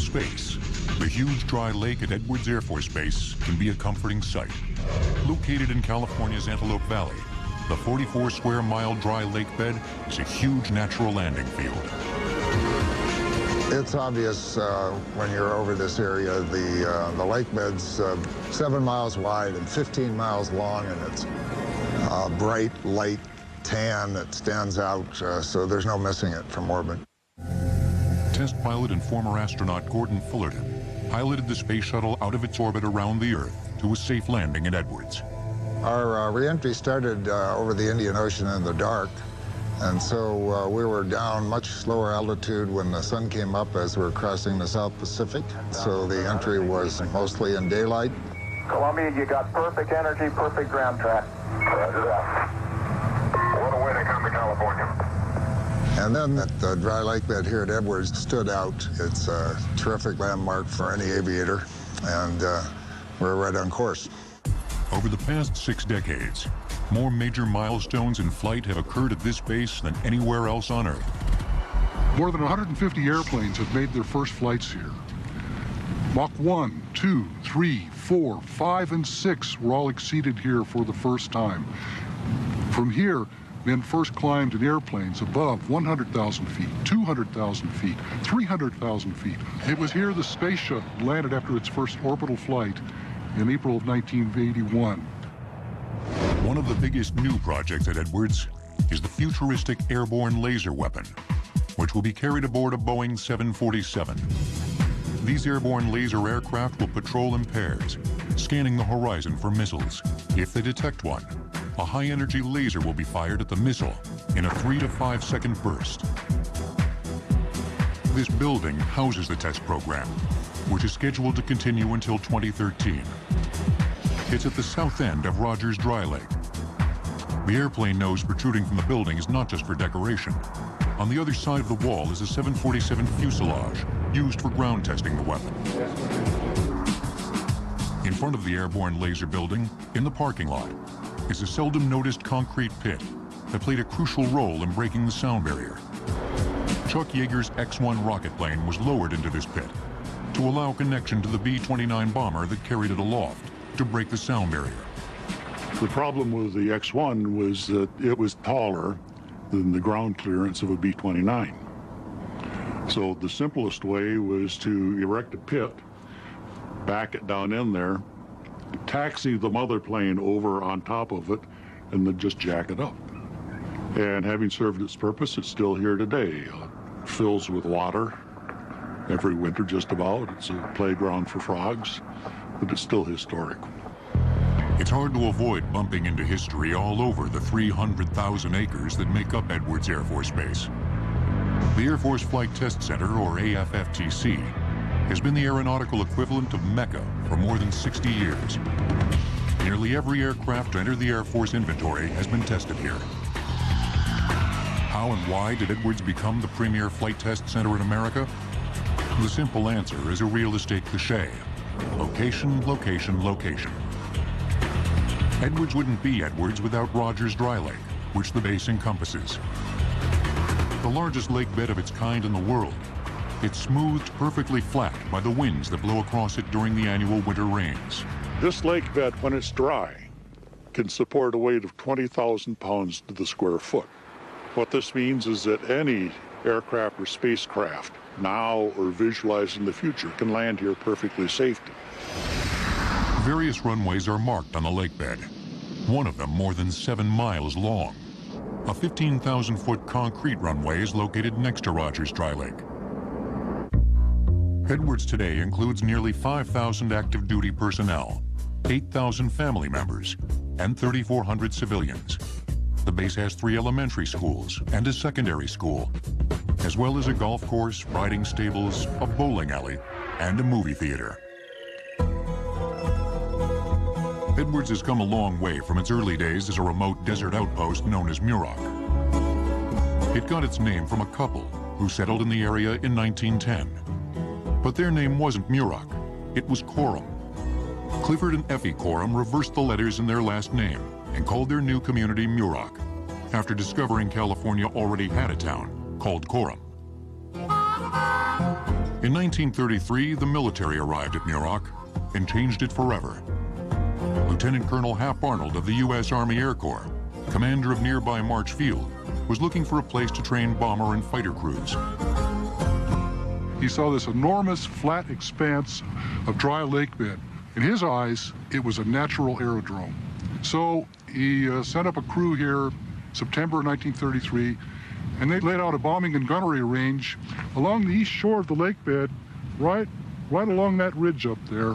space, the huge dry lake at Edwards Air Force Base can be a comforting sight. Located in California's Antelope Valley, the 44-square-mile dry lake bed is a huge natural landing field. It's obvious when you're over this area, the lake bed's 7 miles wide and 15 miles long, and it's bright, light tan that stands out, so there's no missing it from orbit. Test pilot and former astronaut Gordon Fullerton piloted the space shuttle out of its orbit around the Earth to a safe landing at Edwards. Our re-entry started over the Indian Ocean in the dark, and so we were down much slower altitude when the sun came up as we were crossing the South Pacific, so the entry was mostly in daylight. Columbia, you got perfect energy, perfect ground track. Roger that. What a way to come to California. And then the dry lake bed here at Edwards stood out. It's a terrific landmark for any aviator, and we're right on course. Over the past 6 decades, more major milestones in flight have occurred at this base than anywhere else on Earth. More than 150 airplanes have made their first flights here. Mach 1, 2, 3, 4, 5, and 6 were all exceeded here for the first time. From here, men first climbed in airplanes above 100,000 feet, 200,000 feet, 300,000 feet. It was here the space shuttle landed after its first orbital flight in April of 1981. One of the biggest new projects at Edwards is the futuristic airborne laser weapon, which will be carried aboard a Boeing 747. These airborne laser aircraft will patrol in pairs, scanning the horizon for missiles. If they detect one, a high-energy laser will be fired at the missile in a 3 to 5 second burst. This building houses the test program, which is scheduled to continue until 2013. It's at the south end of Rogers Dry Lake. The airplane nose protruding from the building is not just for decoration. On the other side of the wall is a 747 fuselage used for ground testing the weapon. In front of the airborne laser building, in the parking lot, is a seldom noticed concrete pit that played a crucial role in breaking the sound barrier. Chuck Yeager's X-1 rocket plane was lowered into this pit to allow connection to the B-29 bomber that carried it aloft to break the sound barrier. The problem with the X-1 was that it was taller than the ground clearance of a B-29. So the simplest way was to erect a pit, back it down in there, taxi the mother plane over on top of it, and then just jack it up. And having served its purpose, it's still here today. Fills with water every winter just about. It's a playground for frogs, but it's still historic. It's hard to avoid bumping into history all over the 300,000 acres that make up Edwards Air Force Base. The Air Force Flight Test Center, or AFFTC, has been the aeronautical equivalent of Mecca for more than 60 years. Nearly every aircraft to enter the Air Force inventory has been tested here. How and why did Edwards become the premier flight test center in America? The simple answer is a real estate cliché: location, location, location. Edwards wouldn't be Edwards without Rogers Dry Lake, which the base encompasses. The largest lake bed of its kind in the world, it's smoothed perfectly flat by the winds that blow across it during the annual winter rains. This lake bed, when it's dry, can support a weight of 20,000 pounds to the square foot. What this means is that any aircraft or spacecraft, now or visualized in the future, can land here perfectly safely. Various runways are marked on the lake bed, one of them more than 7 miles long. A 15,000-foot concrete runway is located next to Rogers Dry Lake. Edwards today includes nearly 5,000 active duty personnel, 8,000 family members, and 3,400 civilians. The base has 3 elementary schools and a secondary school, as well as a golf course, riding stables, a bowling alley, and a movie theater. Edwards has come a long way from its early days as a remote desert outpost known as Muroc. It got its name from a couple who settled in the area in 1910. But their name wasn't Muroc, it was Coram. Clifford and Effie Coram reversed the letters in their last name and called their new community Muroc, after discovering California already had a town called Coram. In 1933, the military arrived at Muroc and changed it forever. Lieutenant Colonel Hap Arnold of the U.S. Army Air Corps, commander of nearby March Field, was looking for a place to train bomber and fighter crews. He saw this enormous flat expanse of dry lake bed. In his eyes, it was a natural aerodrome. So he sent up a crew here September 1933, and they laid out a bombing and gunnery range along the east shore of the lake bed, right along that ridge up there.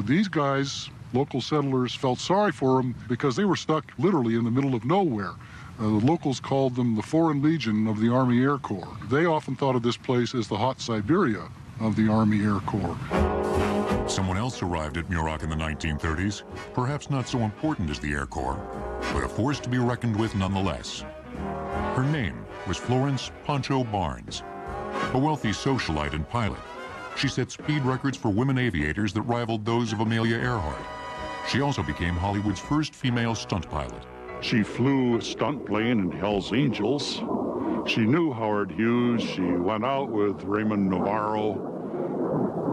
These guys, local settlers, felt sorry for them because they were stuck literally in the middle of nowhere. The locals called them the Foreign Legion of the Army Air Corps. They often thought of this place as the hot Siberia of the Army Air Corps. Someone else arrived at Muroc in the 1930s, perhaps not so important as the Air Corps, but a force to be reckoned with nonetheless. Her name was Florence Pancho Barnes, a wealthy socialite and pilot. She set speed records for women aviators that rivaled those of Amelia Earhart. She also became Hollywood's first female stunt pilot. She flew a stunt plane in Hell's Angels. She knew Howard Hughes. She went out with Raymond Navarro.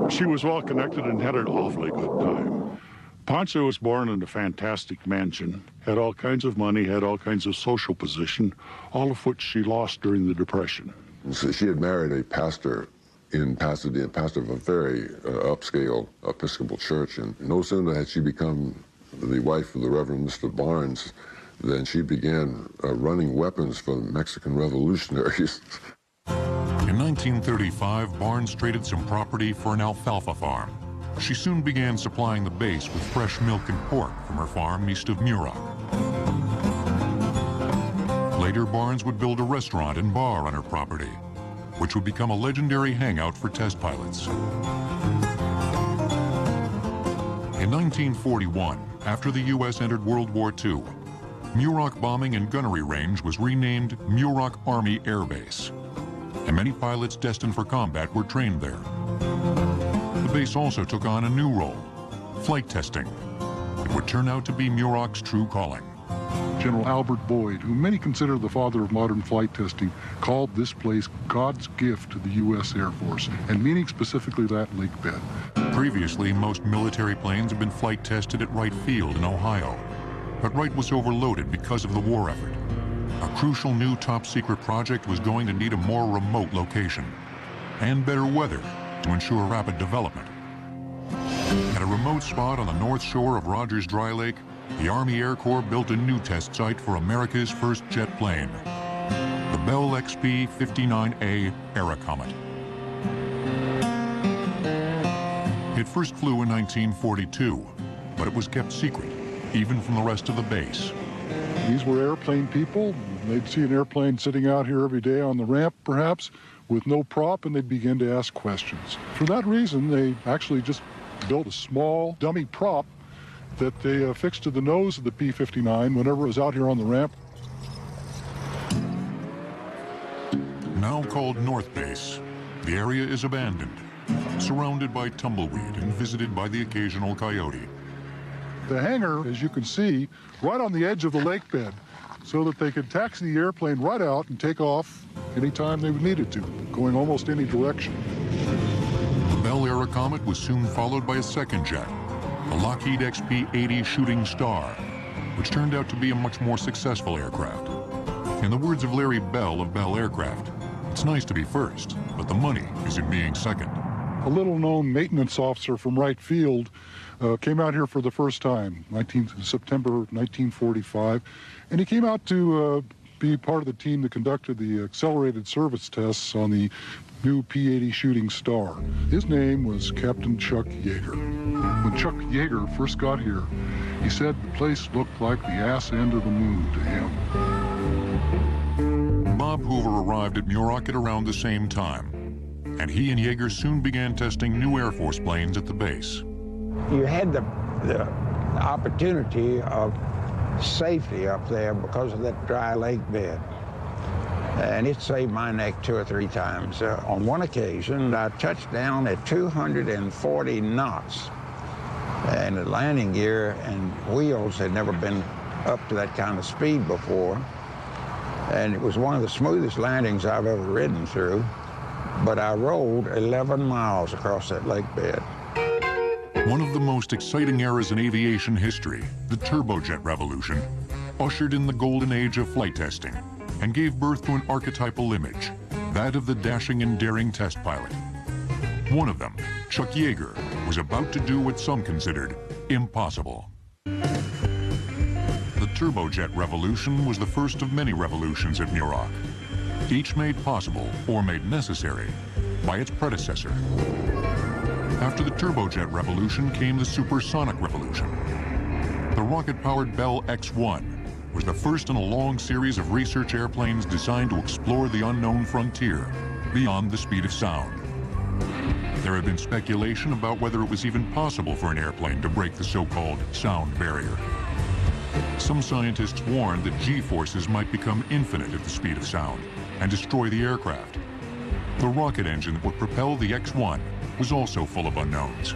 She was well connected and had an awfully good time. Pancho was born in a fantastic mansion, had all kinds of money, had all kinds of social position, all of which she lost during the Depression. So she had married a pastor in Pasadena, pastor of a very upscale Episcopal church, and no sooner had she become the wife of the Reverend Mr. Barnes than she began running weapons for Mexican revolutionaries. In 1935, Barnes traded some property for an alfalfa farm. She soon began supplying the base with fresh milk and pork from her farm east of Muroc. Later, Barnes would build a restaurant and bar on her property, which would become a legendary hangout for test pilots. In 1941, after the U.S. entered World War II, Muroc Bombing and Gunnery Range was renamed Muroc Army Air Base, and many pilots destined for combat were trained there. The base also took on a new role, flight testing. It would turn out to be Muroc's true calling. General Albert Boyd, who many consider the father of modern flight testing, called this place God's gift to the U.S. Air Force, and meaning specifically that lake bed. Previously, most military planes had been flight tested at Wright Field in Ohio, but Wright was overloaded because of the war effort. A crucial new top-secret project was going to need a more remote location and better weather to ensure rapid development. At a remote spot on the north shore of Rogers Dry Lake, the Army Air Corps built a new test site for America's first jet plane, the Bell XB-59A Aerocomet. It first flew in 1942, but it was kept secret, even from the rest of the base. These were airplane people. They'd see an airplane sitting out here every day on the ramp, perhaps, with no prop, and they'd begin to ask questions. For that reason, they actually just built a small dummy prop that they affixed to the nose of the P-59 whenever it was out here on the ramp. Now called North Base, the area is abandoned, surrounded by tumbleweed and visited by the occasional coyote. The hangar, as you can see, right on the edge of the lake bed, so that they could taxi the airplane right out and take off anytime they needed to, going almost any direction. The Bell Aerocomet was soon followed by a second jet, the Lockheed XP-80 Shooting Star, which turned out to be a much more successful aircraft. In the words of Larry Bell of Bell Aircraft, it's nice to be first, but the money is in being second. A little-known maintenance officer from Wright Field came out here for the first time, September 1945, and he came out to be part of the team that conducted the accelerated service tests on the new P-80 Shooting Star. His name was Captain Chuck Yeager. When Chuck Yeager first got here, he said the place looked like the ass end of the moon to him. Bob Hoover arrived at Muroc at around the same time, and he and Yeager soon began testing new Air Force planes at the base. You had the opportunity of safety up there because of that dry lake bed. And it saved my neck 2 or 3 times. On one occasion, I touched down at 240 knots. And the landing gear and wheels had never been up to that kind of speed before. And it was one of the smoothest landings I've ever ridden through. but I rode 11 miles across that lake bed. One of the most exciting eras in aviation history, the turbojet revolution, ushered in the golden age of flight testing and gave birth to an archetypal image, that of the dashing and daring test pilot. One of them, Chuck Yeager, was about to do what some considered impossible. The turbojet revolution was the first of many revolutions at Muroc, each made possible or made necessary by its predecessor. After the turbojet revolution came the supersonic revolution. The rocket-powered Bell X-1 was the first in a long series of research airplanes designed to explore the unknown frontier beyond the speed of sound. There had been speculation about whether it was even possible for an airplane to break the so-called sound barrier. Some scientists warned that G-forces might become infinite at the speed of sound and destroy the aircraft. The rocket engine that would propel the X-1 was also full of unknowns.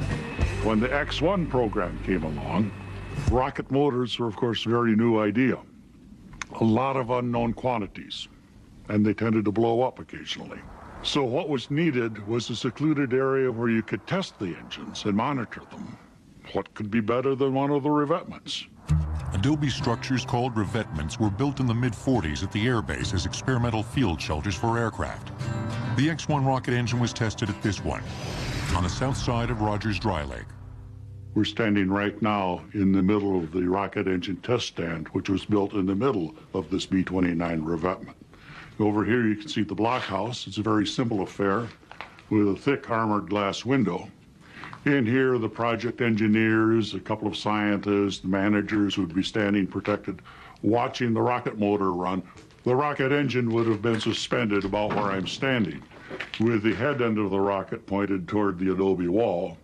When the X-1 program came along, rocket motors were, of course, a very new idea. A lot of unknown quantities, and they tended to blow up occasionally. So what was needed was a secluded area where you could test the engines and monitor them. What could be better than one of the revetments? Adobe structures called revetments were built in the mid-40s at the airbase as experimental field shelters for aircraft. The X-1 rocket engine was tested at this one, on the south side of Rogers Dry Lake. We're standing right now in the middle of the rocket engine test stand, which was built in the middle of this B-29 revetment. Over here you can see the blockhouse. It's a very simple affair with a thick armored glass window. In here, the project engineers, a couple of scientists, the managers would be standing protected, watching the rocket motor run. The rocket engine would have been suspended about where I'm standing, with the head end of the rocket pointed toward the adobe wall,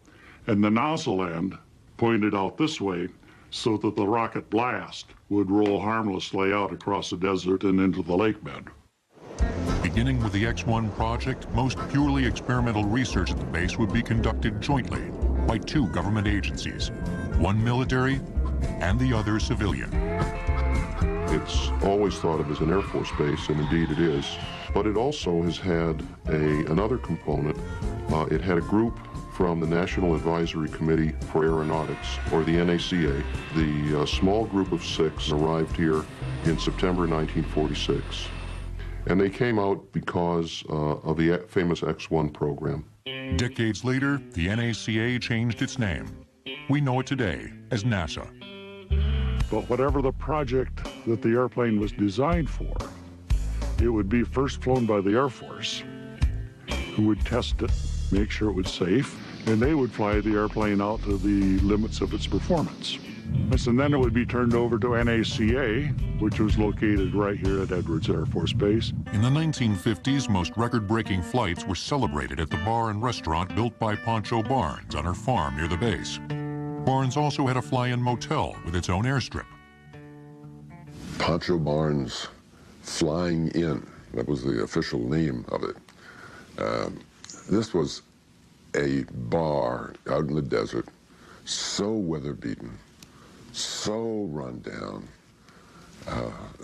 and the nozzle end pointed out this way so that the rocket blast would roll harmlessly out across the desert and into the lake bed. Beginning with the X-1 project, most purely experimental research at the base would be conducted jointly by two government agencies, one military and the other civilian. It's always thought of as an Air Force base, and indeed it is, but it also has had another component. It had a group from the National Advisory Committee for Aeronautics, or the NACA. The small group of 6 arrived here in September 1946. And they came out because of the famous X-1 program. Decades later, the NACA changed its name. We know it today as NASA. But whatever the project that the airplane was designed for, it would be first flown by the Air Force, who would test it, make sure it was safe, and they would fly the airplane out to the limits of its performance. And then it would be turned over to NACA, which was located right here at Edwards Air Force Base. In the 1950s, most record-breaking flights were celebrated at the bar and restaurant built by Pancho Barnes on her farm near the base. Barnes also had a fly-in motel with its own airstrip. Pancho Barnes Flying In, that was the official name of it. This was a bar out in the desert, so weather-beaten, so run down,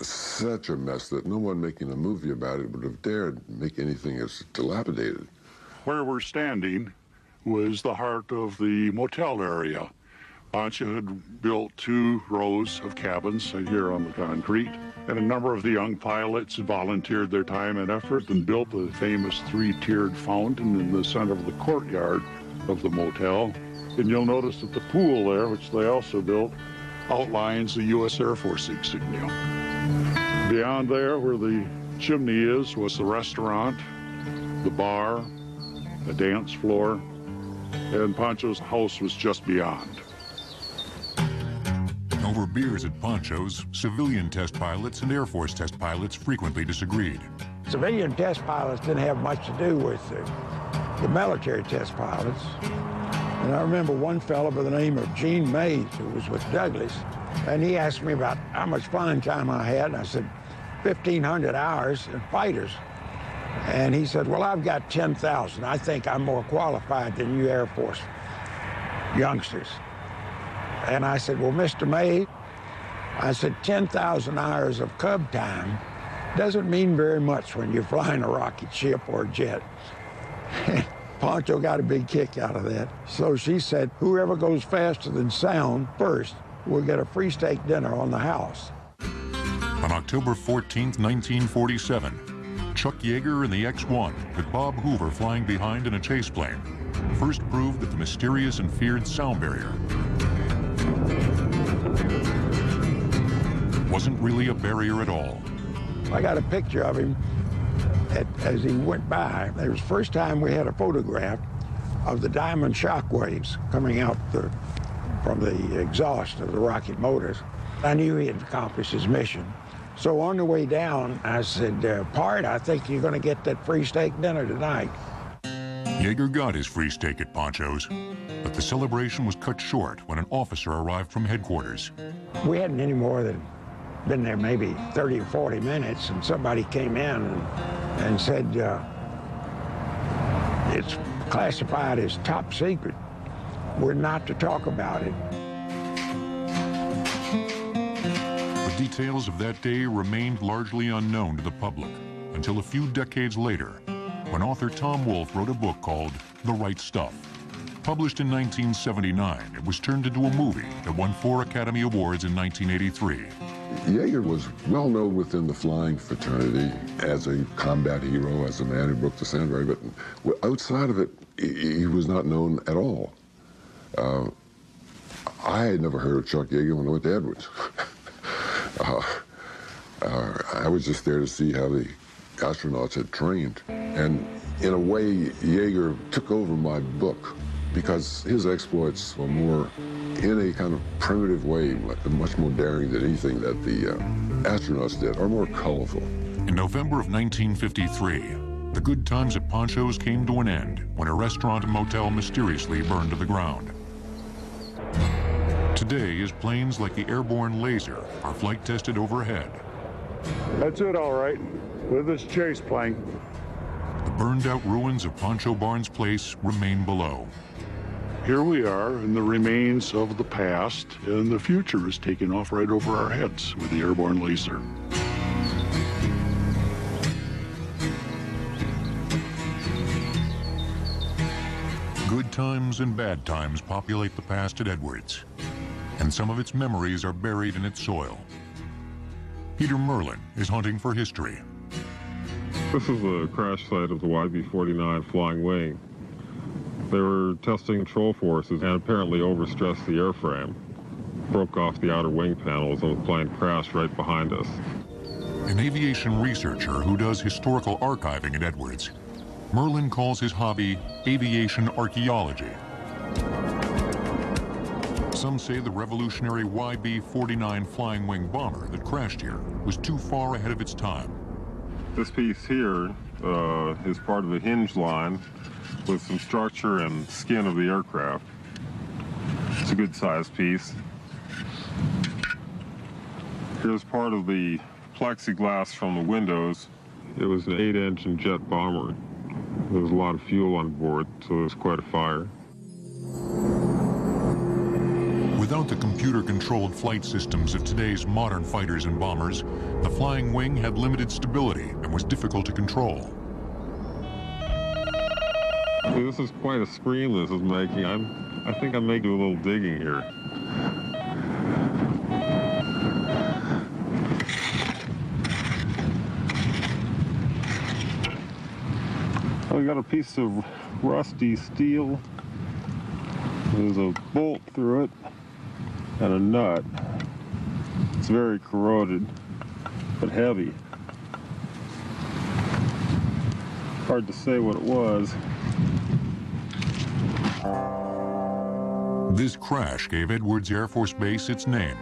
such a mess that no one making a movie about it would have dared make anything as dilapidated. Where we're standing was the heart of the motel area. Pancho had built 2 rows of cabins here on the concrete, and a number of the young pilots volunteered their time and effort and built the famous 3-tiered fountain in the center of the courtyard of the motel. And you'll notice that the pool there, which they also built, outlines the U.S. Air Force insignia. Beyond there, where the chimney is, was the restaurant, the bar, a dance floor, and Pancho's house was just beyond. Over beers at Pancho's, civilian test pilots and Air Force test pilots frequently disagreed. Civilian test pilots didn't have much to do with the military test pilots. And I remember one fellow by the name of Gene Mays, who was with Douglas, and he asked me about how much flying time I had, and I said, 1,500 hours in fighters. And he said, well, I've got 10,000. I think I'm more qualified than you Air Force youngsters. And I said, well, Mr. May, I said, 10,000 hours of Cub time doesn't mean very much when you're flying a rocket ship or a jet. Pancho got a big kick out of that. So she said, whoever goes faster than sound first will get a free steak dinner on the house. On October 14, 1947, Chuck Yeager and the X-1, with Bob Hoover flying behind in a chase plane, first proved that the mysterious and feared sound barrier wasn't really a barrier at all. I got a picture of him as he went by. It was the first time we had a photograph of the diamond shock waves coming out from the exhaust of the rocket motors. I knew he had accomplished his mission. So on the way down, I said, Pard, I think you're going to get that free steak dinner tonight. Yeager got his free steak at Pancho's, but the celebration was cut short when an officer arrived from headquarters. We hadn't any more than been there maybe 30 or 40 minutes, and somebody came in and said, it's classified as top secret. We're not to talk about it. The details of that day remained largely unknown to the public until a few decades later, when author Tom Wolfe wrote a book called The Right Stuff. Published in 1979, it was turned into a movie that won 4 Academy Awards in 1983. Yeager was well known within the flying fraternity as a combat hero, as a man who broke the sound barrier, but outside of it, he was not known at all. I had never heard of Chuck Yeager when I went to Edwards. I was just there to see how the astronauts had trained. And in a way, Yeager took over my book because his exploits were more in a kind of primitive way, much more daring than anything that the astronauts did, or more colorful. In November of 1953, the good times at Pancho's came to an end when a restaurant and motel mysteriously burned to the ground. Today, as planes like the airborne Laser are flight tested overhead, That's it, all right, with this chase plane. the burned-out ruins of Pancho Barnes Place remain below. Here we are in the remains of the past, and the future is taking off right over our heads with the airborne laser. Good times and bad times populate the past at Edwards, and some of its memories are buried in its soil. Peter Merlin is hunting for history. This is a crash site of the YB-49 flying wing. They were testing control forces and apparently overstressed the airframe, broke off the outer wing panels, and the plane crashed right behind us. An aviation researcher who does historical archiving at Edwards, Merlin calls his hobby aviation archaeology. Some say the revolutionary YB-49 flying wing bomber that crashed here was too far ahead of its time. This piece here is part of a hinge line with some structure and skin of the aircraft. It's a good-sized piece. Here's part of the plexiglass from the windows. It was an 8-engine jet bomber. There was a lot of fuel on board, so there was quite a fire. Without the computer-controlled flight systems of today's modern fighters and bombers, the flying wing had limited stability and was difficult to control. This is quite a scream this is making. I think I'm making a little digging here. We got a piece of rusty steel. There's a bolt through it and a nut. It's very corroded, but heavy. Hard to say what it was. This crash gave Edwards Air Force Base its name.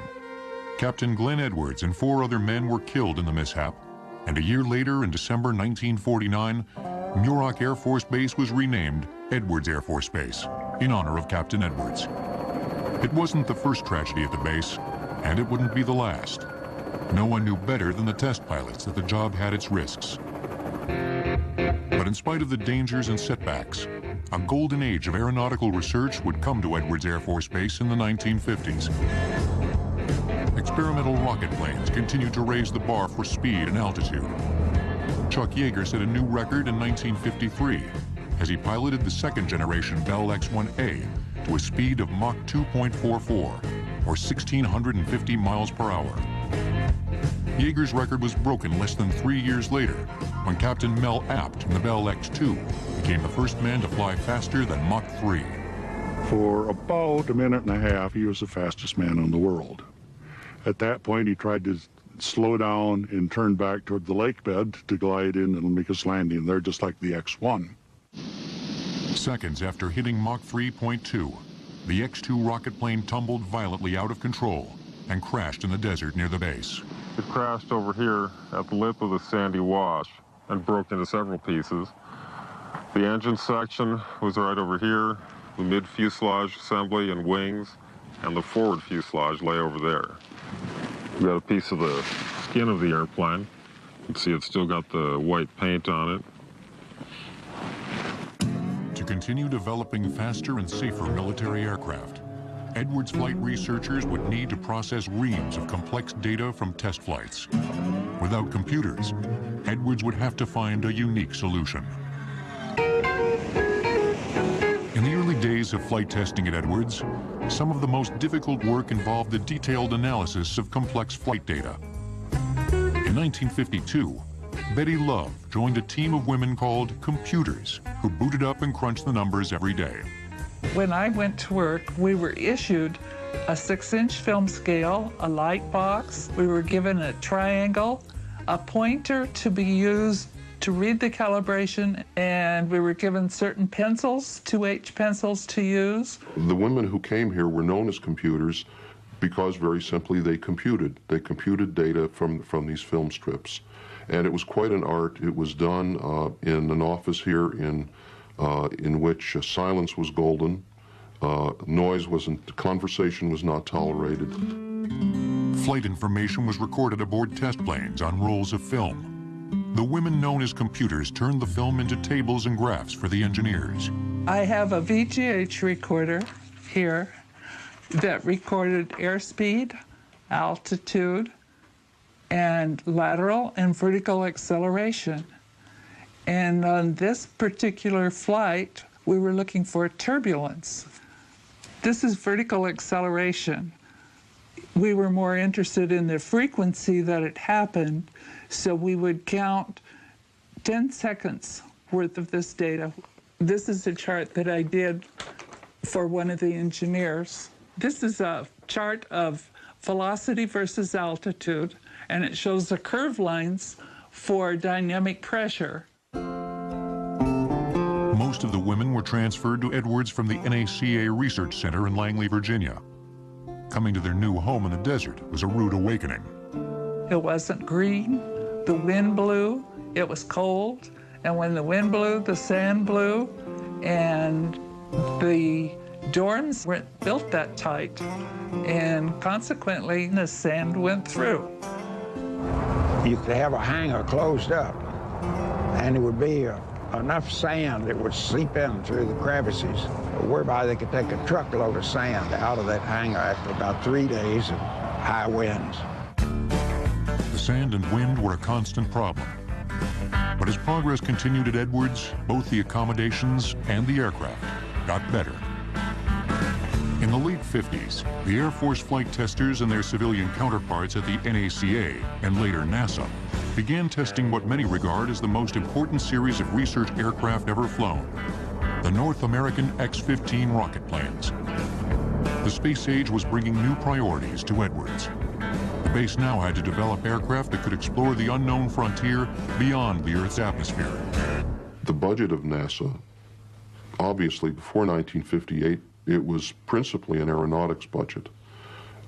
Captain Glenn Edwards and 4 other men were killed in the mishap, and a year later, in December 1949, Muroc Air Force Base was renamed Edwards Air Force Base in honor of Captain Edwards. It wasn't the first tragedy at the base, and it wouldn't be the last. No one knew better than the test pilots that the job had its risks. But in spite of the dangers and setbacks, a golden age of aeronautical research would come to Edwards Air Force Base in the 1950s. Experimental rocket planes continued to raise the bar for speed and altitude. Chuck Yeager set a new record in 1953 as he piloted the second-generation Bell X-1A to a speed of Mach 2.44, or 1,650 miles per hour. Yeager's record was broken less than 3 years later, when Captain Mel Apt in the Bell X-2 became the first man to fly faster than Mach 3. For about a minute and a half, he was the fastest man in the world. At that point, he tried to slow down and turn back toward the lake bed to glide in and make his landing there, just like the X-1. Seconds after hitting Mach 3.2, the X-2 rocket plane tumbled violently out of control and crashed in the desert near the base. It crashed over here at the lip of the sandy wash and broke into several pieces. The engine section was right over here, the mid-fuselage assembly and wings, and the forward fuselage lay over there. We got a piece of the skin of the airplane. You can see it's still got the white paint on it. To continue developing faster and safer military aircraft, Edwards flight researchers would need to process reams of complex data from test flights. Without computers, Edwards would have to find a unique solution. In the early days of flight testing at Edwards, some of the most difficult work involved the detailed analysis of complex flight data. In 1952, Betty Love joined a team of women called computers who booted up and crunched the numbers every day. When I went to work, we were issued a 6-inch film scale, a light box. We were given a triangle, a pointer to be used to read the calibration, and we were given certain pencils, 2H pencils to use. The women who came here were known as computers because very simply they computed. They computed data from these film strips. And it was quite an art. It was done in an office here in which silence was golden, conversation was not tolerated. Flight information was recorded aboard test planes on rolls of film. The women known as computers turned the film into tables and graphs for the engineers. I have a VGH recorder here that recorded airspeed, altitude, and lateral and vertical acceleration. And on this particular flight, we were looking for turbulence. This is vertical acceleration. We were more interested in the frequency that it happened, so we would count 10 seconds worth of this data. This is a chart that I did for one of the engineers. This is a chart of velocity versus altitude, and it shows the curve lines for dynamic pressure. Most of the women were transferred to Edwards from the NACA Research Center in Langley, Virginia. Coming to their new home in the desert was a rude awakening. It wasn't green, the wind blew, it was cold, and when the wind blew, the sand blew, and the dorms weren't built that tight, and consequently, the sand went through. You could have a hangar closed up, and it would be enough sand that would seep in through the crevices, whereby they could take a truckload of sand out of that hangar after about 3 days of high winds. The sand and wind were a constant problem. But as progress continued at Edwards, both the accommodations and the aircraft got better. In the late 50s, the Air Force flight testers and their civilian counterparts at the NACA, and later NASA, began testing what many regard as the most important series of research aircraft ever flown, the North American X-15 rocket planes. The space age was bringing new priorities to Edwards. The base now had to develop aircraft that could explore the unknown frontier beyond the Earth's atmosphere. The budget of NASA, obviously before 1958, it was principally an aeronautics budget.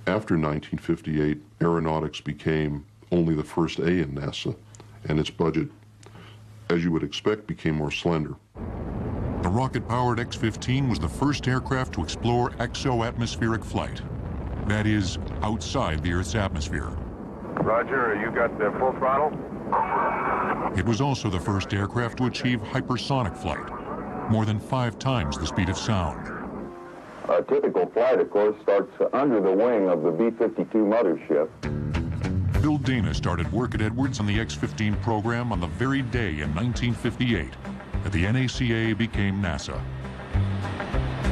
After 1958, aeronautics became only the first A in NASA, and its budget, as you would expect, became more slender. The rocket-powered X-15 was the first aircraft to explore exo-atmospheric flight. That is, outside the Earth's atmosphere. Roger, you got the full throttle? It was also the first aircraft to achieve hypersonic flight, more than 5 times the speed of sound. A typical flight, of course, starts under the wing of the B-52 mothership. Bill Dana started work at Edwards on the X-15 program on the very day in 1958 at the NACA became NASA.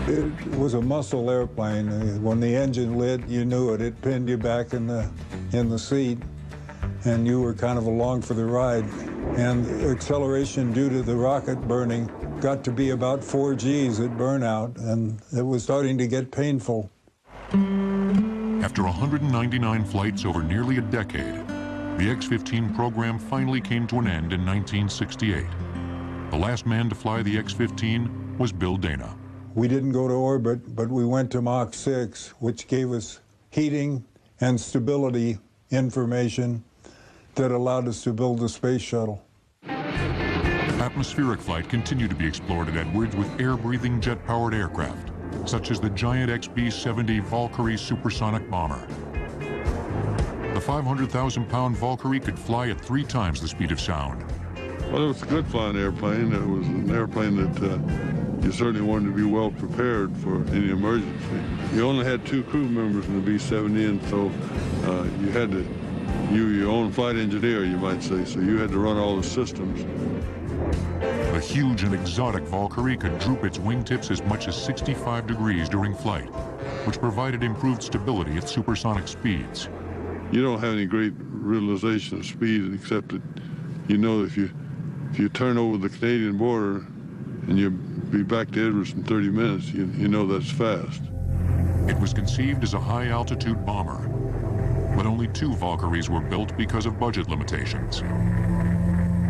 It was a muscle airplane. When the engine lit, you knew it. It pinned you back in the seat, and you were kind of along for the ride. And the acceleration due to the rocket burning got to be about 4 Gs at burnout, and it was starting to get painful. After 199 flights over nearly a decade, the X-15 program finally came to an end in 1968. The last man to fly the X-15 was Bill Dana. We didn't go to orbit, but we went to Mach 6, which gave us heating and stability information that allowed us to build the space shuttle. Atmospheric flight continued to be explored at Edwards with air-breathing jet-powered aircraft, such as the giant XB-70 Valkyrie supersonic bomber. The 500,000-pound Valkyrie could fly at 3 times the speed of sound. Well, it was a good flying airplane. It was an airplane that you certainly wanted to be well prepared for any emergency. You only had 2 crew members in the B-70, and so you had to, you were your own flight engineer, you might say, so you had to run all the systems. The huge and exotic Valkyrie could droop its wingtips as much as 65 degrees during flight, which provided improved stability at supersonic speeds. You don't have any great realization of speed, except that you know if you turn over the Canadian border and you'll be back to Edwards in 30 minutes, you know that's fast. It was conceived as a high-altitude bomber, but only 2 Valkyries were built because of budget limitations.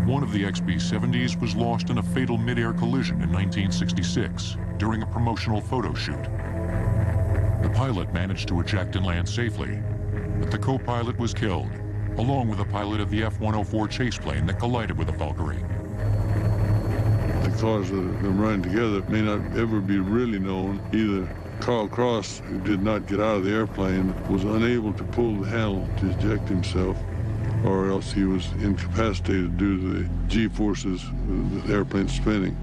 One of the XB-70s was lost in a fatal mid-air collision in 1966 during a promotional photo shoot. The pilot managed to eject and land safely, but the co-pilot was killed, along with the pilot of the F-104 chase plane that collided with the Valkyrie. The cause of them running together may not ever be really known. Either Carl Cross, who did not get out of the airplane, was unable to pull the handle to eject himself, or else he was incapacitated due to the G-forces of the airplane spinning.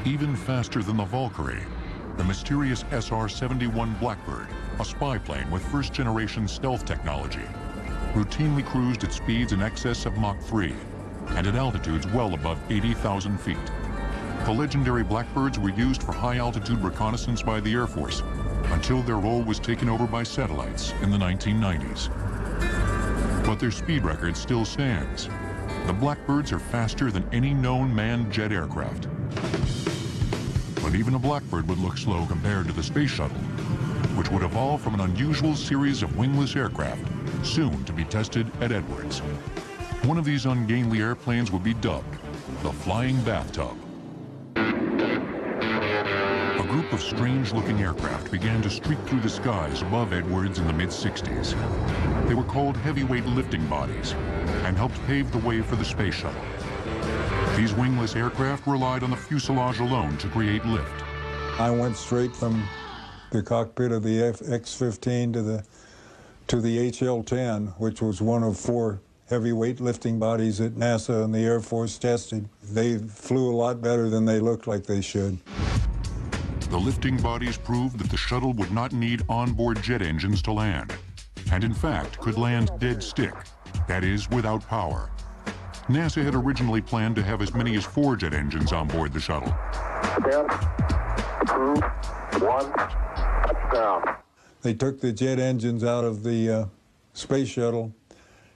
Even faster than the Valkyrie, the mysterious SR-71 Blackbird, a spy plane with first-generation stealth technology, routinely cruised at speeds in excess of Mach 3 and at altitudes well above 80,000 feet. The legendary Blackbirds were used for high-altitude reconnaissance by the Air Force until their role was taken over by satellites in the 1990s. But their speed record still stands. The Blackbirds are faster than any known manned jet aircraft. But even a Blackbird would look slow compared to the space shuttle, which would evolve from an unusual series of wingless aircraft, soon to be tested at Edwards. One of these ungainly airplanes would be dubbed the Flying Bathtub. A group of strange-looking aircraft began to streak through the skies above Edwards in the mid-60s. They were called heavyweight lifting bodies and helped pave the way for the space shuttle. These wingless aircraft relied on the fuselage alone to create lift. I went straight from the cockpit of the X-15 to the HL-10, which was one of 4 heavyweight lifting bodies that NASA and the Air Force tested. They flew a lot better than they looked like they should. The lifting bodies proved that the shuttle would not need onboard jet engines to land, and in fact could land dead stick, that is, without power. NASA had originally planned to have as many as 4 jet engines on board the shuttle. 10, 2, 1, touchdown. They took the jet engines out of the space shuttle,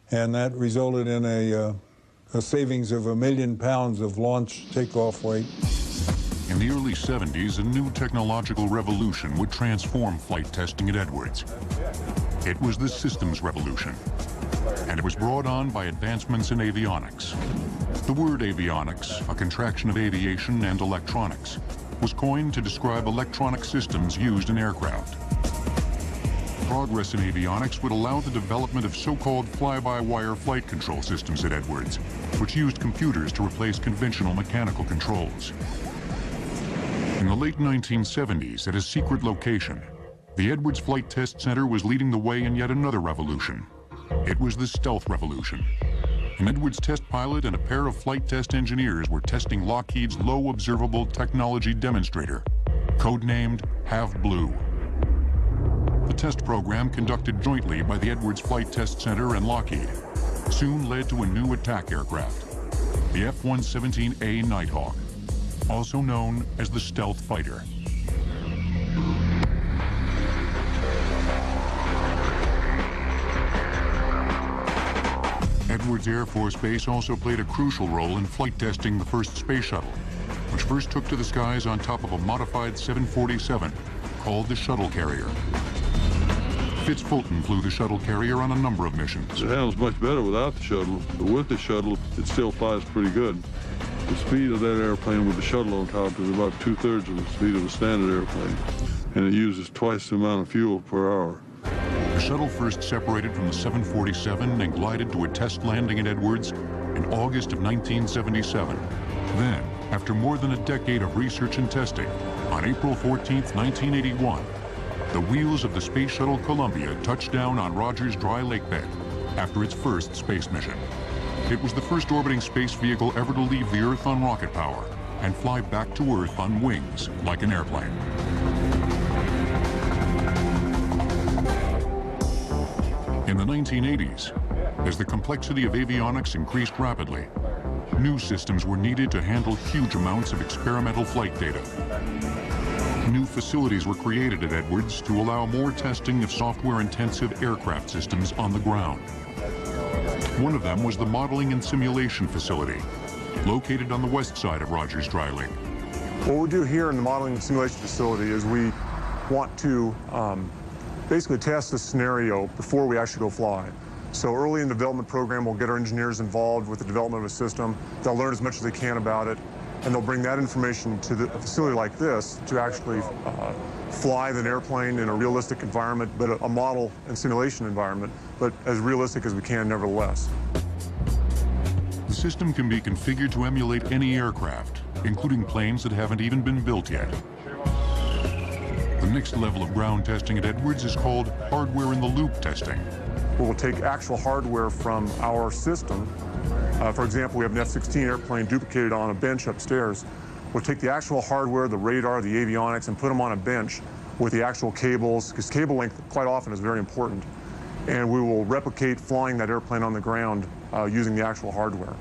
and that resulted in a savings of 1 million pounds of launch takeoff weight. In the early 70s, a new technological revolution would transform flight testing at Edwards. It was the systems revolution, and it was brought on by advancements in avionics. The word avionics, a contraction of aviation and electronics, was coined to describe electronic systems used in aircraft. Progress in avionics would allow the development of so-called fly-by-wire flight control systems at Edwards, which used computers to replace conventional mechanical controls. In the late 1970s, at a secret location, the Edwards Flight Test Center was leading the way in yet another revolution. It was the stealth revolution. An Edwards test pilot and a pair of flight test engineers were testing Lockheed's Low Observable Technology Demonstrator, codenamed Have Blue. The test program, conducted jointly by the Edwards Flight Test Center and Lockheed, soon led to a new attack aircraft, the F-117A Nighthawk, also known as the stealth fighter. Edwards Air Force Base also played a crucial role in flight testing the first space shuttle, which first took to the skies on top of a modified 747 called the shuttle carrier. Fitz Fulton flew the shuttle carrier on a number of missions. It handles much better without the shuttle, but with the shuttle, it still flies pretty good. The speed of that airplane with the shuttle on top is about 2/3 of the speed of a standard airplane, and it uses twice the amount of fuel per hour. The shuttle first separated from the 747 and glided to a test landing at Edwards in August of 1977. Then, after more than a decade of research and testing, on April 14, 1981, the wheels of the Space Shuttle Columbia touched down on Rogers Dry Lake Bed after its first space mission. It was the first orbiting space vehicle ever to leave the Earth on rocket power and fly back to Earth on wings like an airplane. In the 1980s, as the complexity of avionics increased rapidly, new systems were needed to handle huge amounts of experimental flight data. New facilities were created at Edwards to allow more testing of software-intensive aircraft systems on the ground. One of them was the Modeling and Simulation Facility, located on the west side of Rogers Dry Lake. What we do here in the Modeling and Simulation Facility is we want to basically test the scenario before we actually go fly. So early in the development program, we'll get our engineers involved with the development of a system. They'll learn as much as they can about it, and they'll bring that information to a facility like this to actually fly an airplane in a realistic environment, but a model and simulation environment, but as realistic as we can nevertheless. The system can be configured to emulate any aircraft, including planes that haven't even been built yet. The next level of ground testing at Edwards is called hardware-in-the-loop testing. We'll take actual hardware from our system. For example, we have an F-16 airplane duplicated on a bench upstairs. We'll take the actual hardware, the radar, the avionics, and put them on a bench with the actual cables, because cable length quite often is very important. And we will replicate flying that airplane on the ground using the actual hardware.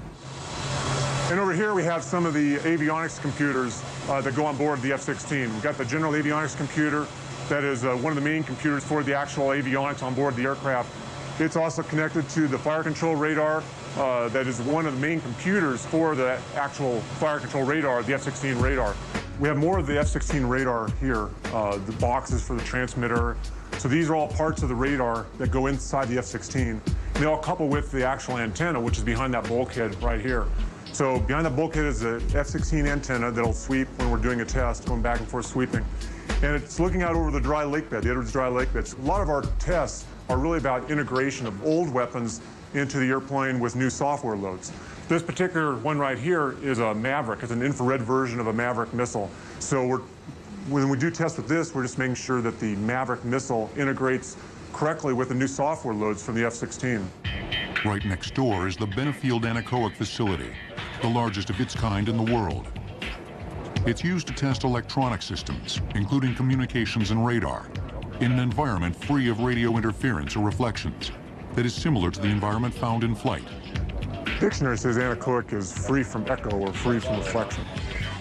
And over here we have some of the avionics computers that go on board the F-16. We've got the general avionics computer that is one of the main computers for the actual avionics on board the aircraft. It's also connected to the fire control radar that is one of the main computers for the actual fire control radar, the F-16 radar. We have more of the F-16 radar here, the boxes for the transmitter. So these are all parts of the radar that go inside the F-16. And they all couple with the actual antenna, which is behind that bulkhead right here. So behind that bulkhead is the F-16 antenna that'll sweep when we're doing a test, going back and forth sweeping. And it's looking out over the dry lake bed, the Edwards Dry Lake Bed. A lot of our tests are really about integration of old weapons into the airplane with new software loads. This particular one right here is a Maverick. It's an infrared version of a Maverick missile. So when we do tests with this, we're just making sure that the Maverick missile integrates correctly with the new software loads from the F-16. Right next door is the Benefield Anechoic Facility, the largest of its kind in the world. It's used to test electronic systems, including communications and radar, in an environment free of radio interference or reflections that is similar to the environment found in flight. Dictionary says anechoic is free from echo or free from reflection.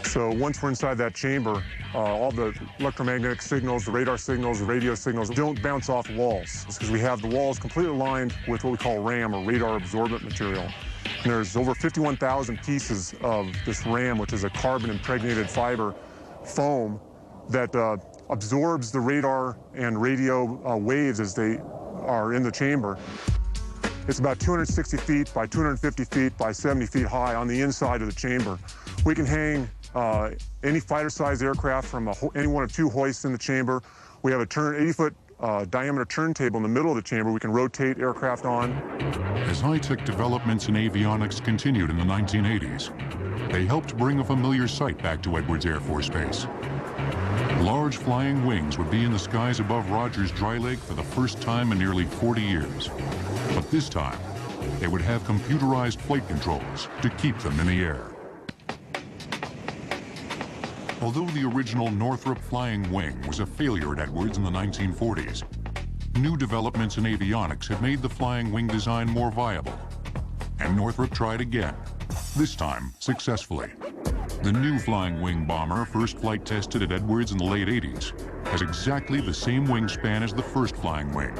So once we're inside that chamber, all the electromagnetic signals, the radar signals, the radio signals don't bounce off walls. It's because we have the walls completely lined with what we call RAM, or radar absorbent material. And there's over 51,000 pieces of this RAM, which is a carbon-impregnated fiber foam that absorbs the radar and radio waves as they are in the chamber. It's about 260 feet by 250 feet by 70 feet high on the inside of the chamber. We can hang any fighter-sized aircraft from any one of two hoists in the chamber. We have a 80-foot diameter turntable in the middle of the chamber we can rotate aircraft on. As high-tech developments in avionics continued in the 1980s, they helped bring a familiar sight back to Edwards Air Force Base. Large flying wings would be in the skies above Rogers Dry Lake for the first time in nearly 40 years. But this time, they would have computerized flight controls to keep them in the air. Although the original Northrop Flying Wing was a failure at Edwards in the 1940s, new developments in avionics had made the flying wing design more viable and Northrop tried again, this time successfully. The new flying wing bomber, first flight tested at Edwards in the late 80s, has exactly the same wingspan as the first flying wing,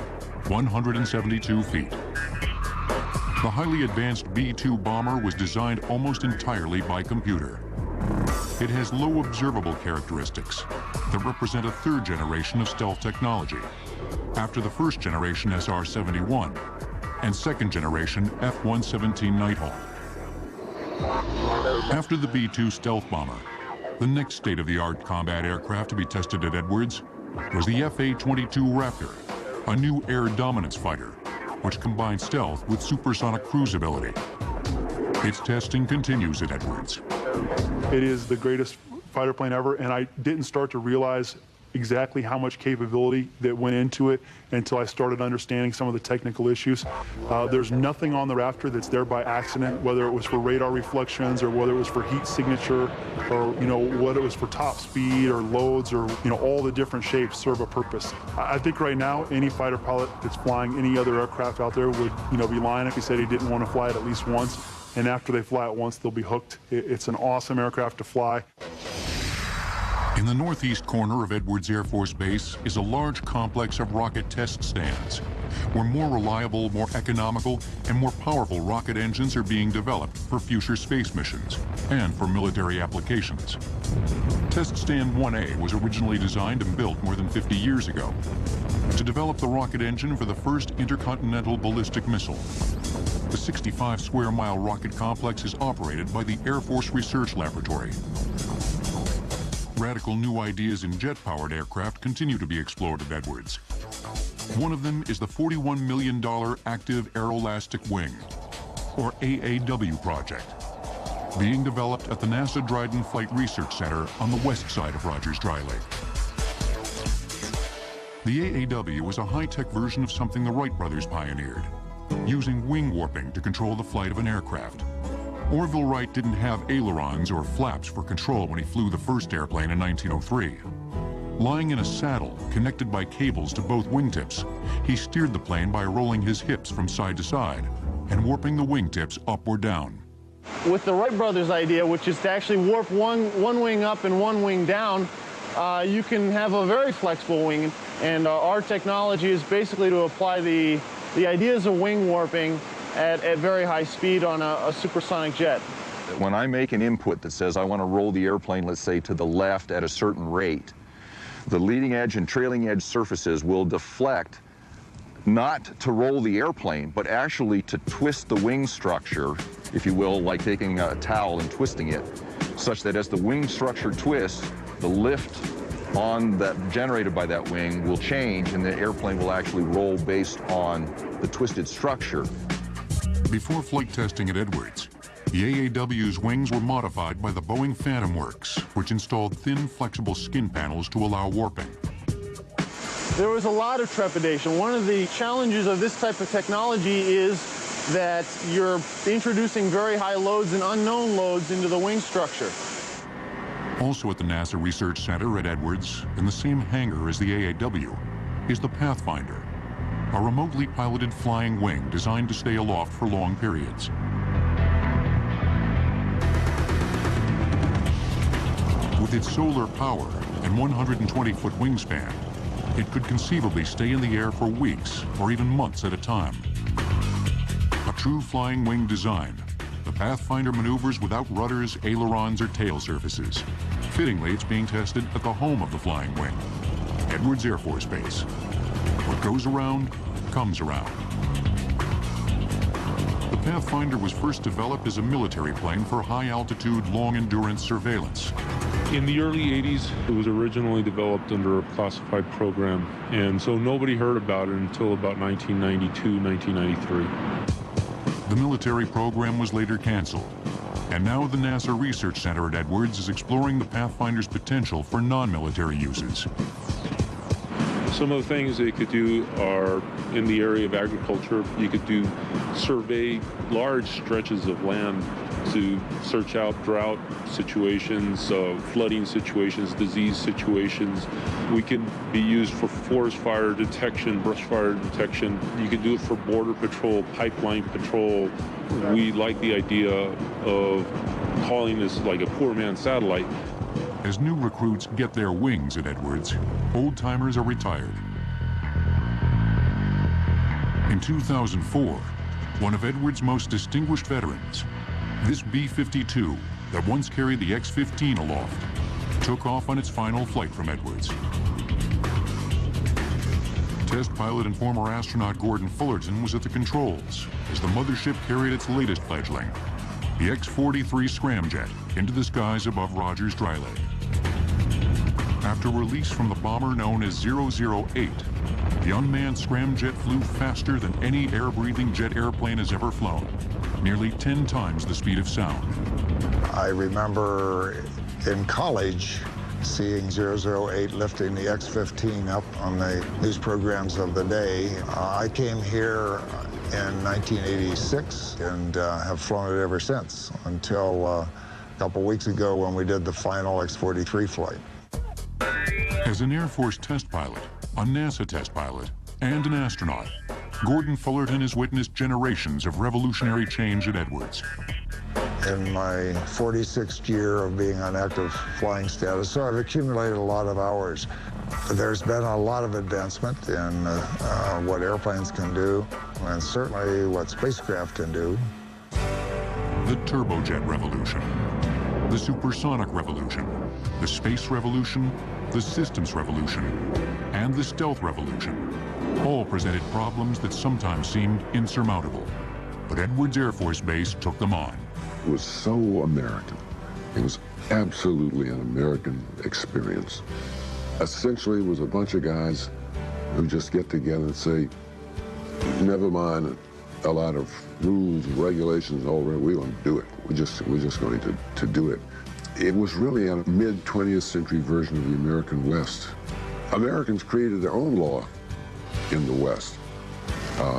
172 feet. The highly advanced B-2 bomber was designed almost entirely by computer. It has low observable characteristics that represent a third generation of stealth technology, after the first generation SR-71 and second generation F-117 Nighthawk. After the B-2 stealth bomber, the next state-of-the-art combat aircraft to be tested at Edwards was the F-A-22 Raptor, a new air dominance fighter, which combines stealth with supersonic cruise ability. Its testing continues at Edwards. It is the greatest fighter plane ever, and I didn't start to realize exactly how much capability that went into it until I started understanding some of the technical issues. There's nothing on the Raptor that's there by accident, whether it was for radar reflections or whether it was for heat signature or, whether it was for top speed or loads or, all the different shapes serve a purpose. I think right now any fighter pilot that's flying any other aircraft out there would, be lying if he said he didn't want to fly it at least once. And after they fly it once, they'll be hooked. It's an awesome aircraft to fly. In the northeast corner of Edwards Air Force Base is a large complex of rocket test stands, where more reliable, more economical, and more powerful rocket engines are being developed for future space missions and for military applications. Test Stand 1A was originally designed and built more than 50 years ago to develop the rocket engine for the first intercontinental ballistic missile. The 65-square-mile rocket complex is operated by the Air Force Research Laboratory. Radical new ideas in jet-powered aircraft continue to be explored at Edwards. One of them is the $41 million Active Aeroelastic Wing, or AAW project, being developed at the NASA Dryden Flight Research Center on the west side of Rogers Dry Lake. The AAW is a high-tech version of something the Wright brothers pioneered, using wing warping to control the flight of an aircraft. Orville Wright didn't have ailerons or flaps for control when he flew the first airplane in 1903. Lying in a saddle, connected by cables to both wingtips, he steered the plane by rolling his hips from side to side and warping the wingtips up or down. With the Wright brothers' idea, which is to actually warp one wing up and one wing down, you can have a very flexible wing, and our technology is basically to apply the ideas of wing warping at very high speed on a supersonic jet. When I make an input that says I want to roll the airplane, let's say, to the left at a certain rate, the leading edge and trailing edge surfaces will deflect, not to roll the airplane, but actually to twist the wing structure, if you will, like taking a towel and twisting it, such that as the wing structure twists, the lift generated by that wing will change, and the airplane will actually roll based on the twisted structure. Before flight testing at Edwards, the AAW's wings were modified by the Boeing Phantom Works, which installed thin, flexible skin panels to allow warping. There was a lot of trepidation. One of the challenges of this type of technology is that you're introducing very high loads and unknown loads into the wing structure. Also at the NASA Research Center at Edwards, in the same hangar as the AAW, is the Pathfinder, a remotely piloted flying wing designed to stay aloft for long periods. With its solar power and 120-foot wingspan, it could conceivably stay in the air for weeks or even months at a time. A true flying wing design, the Pathfinder maneuvers without rudders, ailerons, or tail surfaces. Fittingly, it's being tested at the home of the flying wing, Edwards Air Force Base. What goes around, comes around. The Pathfinder was first developed as a military plane for high-altitude, long-endurance surveillance. In the early 80s, it was originally developed under a classified program, and so nobody heard about it until about 1992, 1993. The military program was later canceled, and now the NASA Research Center at Edwards is exploring the Pathfinder's potential for non-military uses. Some of the things they could do are in the area of agriculture. You could survey large stretches of land to search out drought situations, flooding situations, disease situations. We can be used for forest fire detection, brush fire detection. You can do it for border patrol, pipeline patrol. We like the idea of calling this like a poor man's satellite. As new recruits get their wings at Edwards, old-timers are retired. In 2004, one of Edwards' most distinguished veterans, this B-52 that once carried the X-15 aloft, took off on its final flight from Edwards. Test pilot and former astronaut Gordon Fullerton was at the controls as the mothership carried its latest fledgling, the X-43 scramjet, into the skies above Rogers Dry Lake. After release from the bomber known as 008, the unmanned scramjet flew faster than any air-breathing jet airplane has ever flown, nearly 10 times the speed of sound. I remember in college seeing 008 lifting the X-15 up on the news programs of the day. I came here in 1986 and have flown it ever since, until a couple weeks ago when we did the final X-43 flight. As an Air Force test pilot, a NASA test pilot, and an astronaut, Gordon Fullerton has witnessed generations of revolutionary change at Edwards. In my 46th year of being on active flying status, so I've accumulated a lot of hours. There's been a lot of advancement in what airplanes can do, and certainly what spacecraft can do. The turbojet revolution, the supersonic revolution, the space revolution, the systems revolution, and the stealth revolution all presented problems that sometimes seemed insurmountable. But Edwards Air Force Base took them on. It was so American. It was absolutely an American experience. Essentially, it was a bunch of guys who just get together and say, never mind a lot of rules and regulations and all that, we're going to do it. We're just going to do it. It was really a mid-20th century version of the American West. Americans created their own law in the West,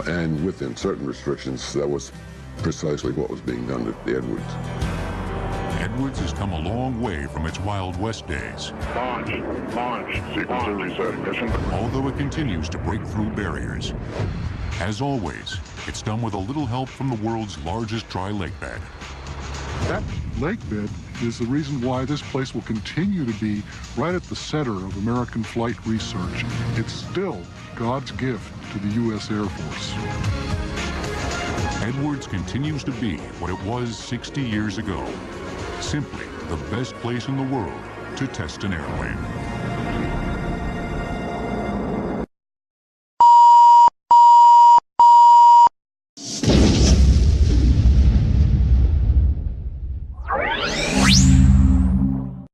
and within certain restrictions, that was precisely what was being done at the Edwards. Edwards has come a long way from its Wild West days. Launch. Sequence reset. Ignition. Although it continues to break through barriers. As always, it's done with a little help from the world's largest dry lake bed. That lake bed is the reason why this place will continue to be right at the center of American flight research. It's still God's gift to the U.S. Air Force. Edwards continues to be what it was 60 years ago. Simply the best place in the world to test an airplane.